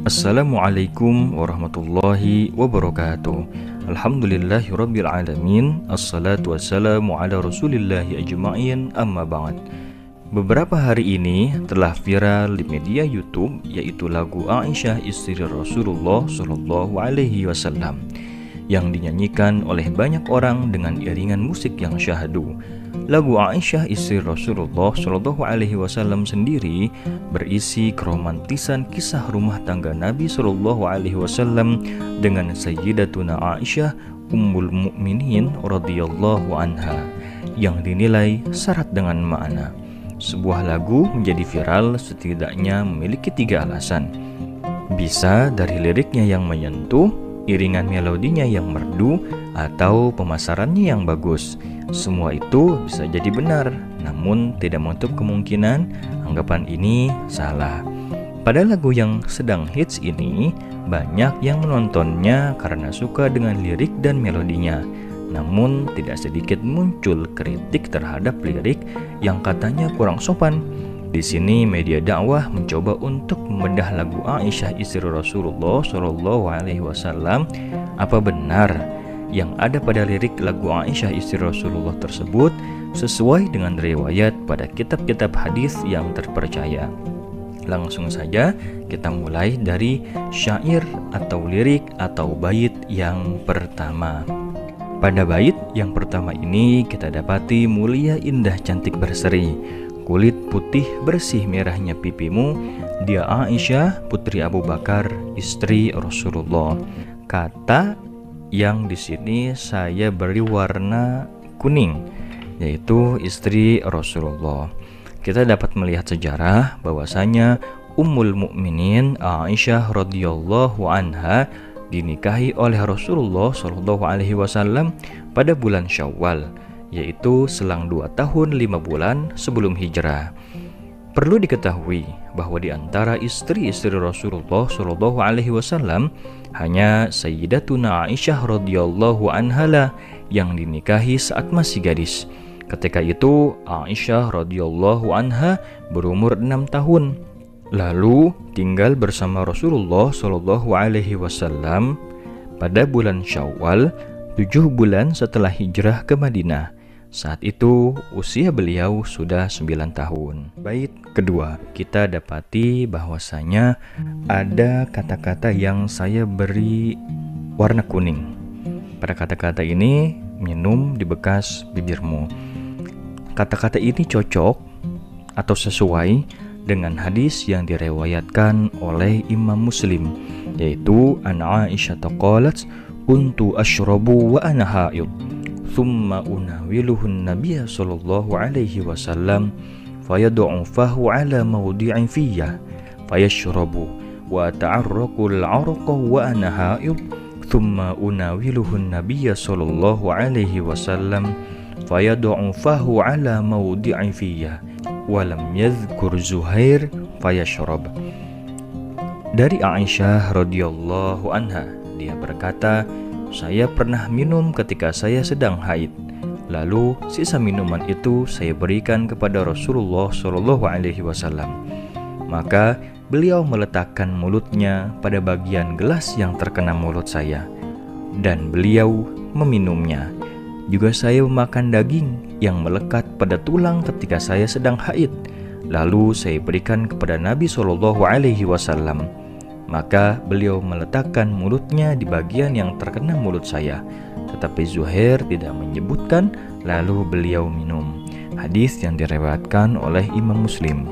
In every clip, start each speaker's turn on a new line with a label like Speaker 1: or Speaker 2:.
Speaker 1: Assalamualaikum warahmatullahi wabarakatuh. Alhamdulillahirabbil alamin. Assalatu wassalamu ala rasulillahi ajma'in, amma ba'd. Beberapa hari ini telah viral di media YouTube, yaitu lagu Aisyah istri Rasulullah Shallallahu Alaihi Wasallam yang dinyanyikan oleh banyak orang dengan iringan musik yang syahdu. Lagu Aisyah istri Rasulullah Shallallahu Alaihi Wasallam sendiri berisi keromantisan kisah rumah tangga Nabi Shallallahu Alaihi Wasallam dengan Sayyidatuna Aisyah Ummul Mukminin radhiyallahu anha yang dinilai syarat dengan makna. Sebuah lagu menjadi viral setidaknya memiliki 3 alasan. Bisa dari liriknya yang menyentuh, iringan melodinya yang merdu, atau pemasarannya yang bagus. Semua itu bisa jadi benar, namun tidak menutup kemungkinan anggapan ini salah. Pada lagu yang sedang hits ini, banyak yang menontonnya karena suka dengan lirik dan melodinya. Namun tidak sedikit muncul kritik terhadap lirik yang katanya kurang sopan. Di sini media dakwah mencoba untuk membedah lagu Aisyah istri Rasulullah Shallallahu Alaihi Wasallam. Apa benar yang ada pada lirik lagu Aisyah istri Rasulullah tersebut sesuai dengan riwayat pada kitab-kitab hadis yang terpercaya? Langsung saja kita mulai dari syair atau lirik atau bait yang pertama. Pada bait yang pertama ini kita dapati mulia indah cantik berseri, kulit putih bersih merahnya pipimu, dia Aisyah putri Abu Bakar istri Rasulullah. Kata yang di sini saya beri warna kuning, yaitu istri Rasulullah. Kita dapat melihat sejarah bahwasanya Ummul Mukminin Aisyah radhiyallahu anha dinikahi oleh Rasulullah Shallallahu Alaihi Wasallam pada bulan Syawal, yaitu selang 2 tahun 5 bulan sebelum hijrah. Perlu diketahui bahwa di antara istri-istri Rasulullah Shallallahu Alaihi Wasallam hanya Sayyidatuna Aisyah radhiyallahu anha yang dinikahi saat masih gadis. Ketika itu Aisyah radhiyallahu anha berumur 6 tahun. Lalu tinggal bersama Rasulullah Shallallahu Alaihi Wasallam pada bulan Syawal, 7 bulan setelah hijrah ke Madinah. Saat itu usia beliau sudah 9 tahun. Bait kedua, kita dapati bahwasanya ada kata-kata yang saya beri warna kuning. Pada kata-kata ini, minum di bekas bibirmu. Kata-kata ini cocok atau sesuai dengan hadis yang direwayatkan oleh Imam Muslim, yaitu an Aisyah qalat kuntu asyrabu wa ana haid thumma unawiluhun nabiyya sallallahu alaihi wasallam fayad'u fahu ala mawdi'in fiyya fayashrabu wa ta'arraqu al-'arqa wa ana haid thumma unawiluhun nabiyya sallallahu alaihi wasallam fayad'u fahu ala mawdi'in fiyya walam yadhkur Zuhair fayashrab. Dari Aisyah radhiyallahu anha, dia berkata, saya pernah minum ketika saya sedang haid, lalu sisa minuman itu saya berikan kepada Rasulullah Shallallahu Alaihi Wasallam. Maka beliau meletakkan mulutnya pada bagian gelas yang terkena mulut saya, dan beliau meminumnya. Juga saya memakan daging yang melekat pada tulang ketika saya sedang haid, lalu saya berikan kepada Nabi Shallallahu Alaihi Wasallam. Maka beliau meletakkan mulutnya di bagian yang terkena mulut saya, tetapi Zuhair tidak menyebutkan, lalu beliau minum. Hadis yang diriwayatkan oleh Imam Muslim.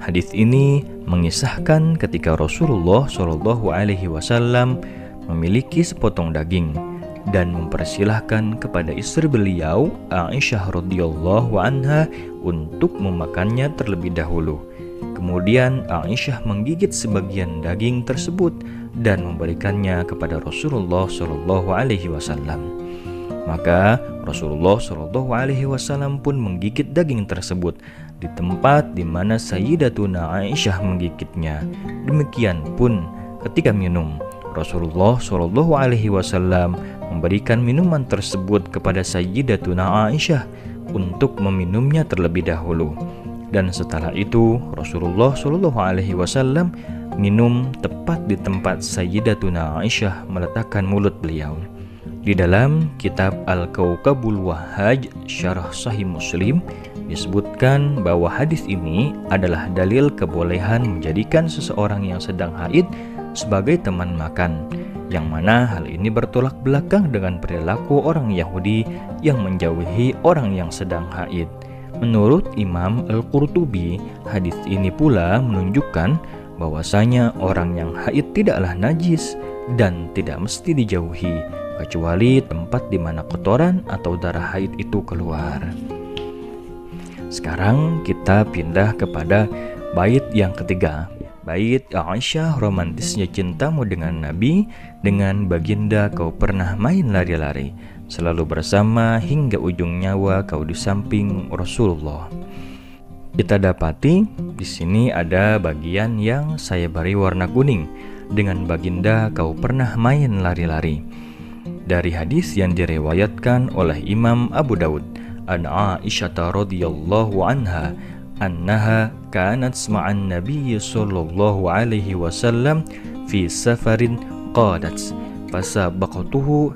Speaker 1: Hadis ini mengisahkan ketika Rasulullah Shallallahu Alaihi Wasallam memiliki sepotong daging dan mempersilahkan kepada istri beliau Aisyah radhiyallahu anha untuk memakannya terlebih dahulu. Kemudian Aisyah menggigit sebagian daging tersebut dan memberikannya kepada Rasulullah Shallallahu Alaihi Wasallam. Maka Rasulullah Shallallahu Alaihi Wasallam pun menggigit daging tersebut di tempat di mana Sayyidatuna Aisyah menggigitnya. Demikian pun ketika minum, Rasulullah Shallallahu Alaihi Wasallam memberikan minuman tersebut kepada Sayyidatuna Aisyah untuk meminumnya terlebih dahulu. Dan setelah itu Rasulullah Shallallahu Alaihi Wasallam minum tepat di tempat Sayyidatuna Aisyah meletakkan mulut beliau. Di dalam kitab Al-Kaukabul Wahhaj Syarah Sahih Muslim disebutkan bahwa hadis ini adalah dalil kebolehan menjadikan seseorang yang sedang haid sebagai teman makan, yang mana hal ini bertolak belakang dengan perilaku orang Yahudi yang menjauhi orang yang sedang haid. Menurut Imam Al-Qurtubi, hadis ini pula menunjukkan bahwasanya orang yang haid tidaklah najis dan tidak mesti dijauhi, kecuali tempat di mana kotoran atau darah haid itu keluar. Sekarang kita pindah kepada bait yang ketiga. Bait Aisyah, romantisnya cintamu dengan Nabi, dengan baginda kau pernah main lari-lari, selalu bersama hingga ujung nyawa kau di samping Rasulullah. Kita dapati di sini ada bagian yang saya beri warna kuning, dengan baginda kau pernah main lari-lari. Dari hadis yang diriwayatkan oleh Imam Abu Daud, an Aisyah radhiyallahu anha annaha kanat ma'an Nabi sallallahu alaihi wasallam fi safarin qadat fasabaqtuhu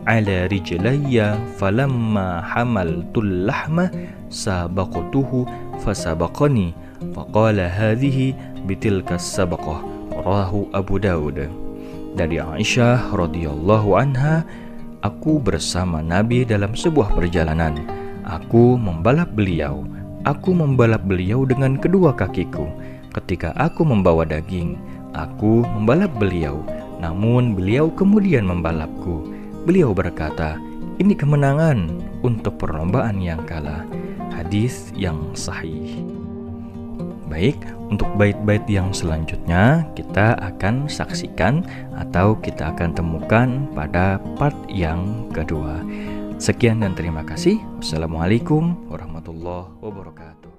Speaker 1: ala rijlayya falamma hamaltul lahma sabaqtuhu fasabaqani faqala hadhihi bitilka sabaqah, rawahu Abu Daud. Dari Aisyah radhiyallahu anha, aku bersama Nabi dalam sebuah perjalanan. Aku membalap beliau dengan kedua kakiku. Ketika aku membawa daging, aku membalap beliau, namun beliau kemudian membalapku. Beliau berkata, ini kemenangan untuk perlombaan yang kalah. Hadis yang sahih. Baik, untuk bait-bait yang selanjutnya kita akan saksikan atau kita akan temukan pada part yang kedua. Sekian dan terima kasih. Wassalamualaikum warahmatullahi wabarakatuh.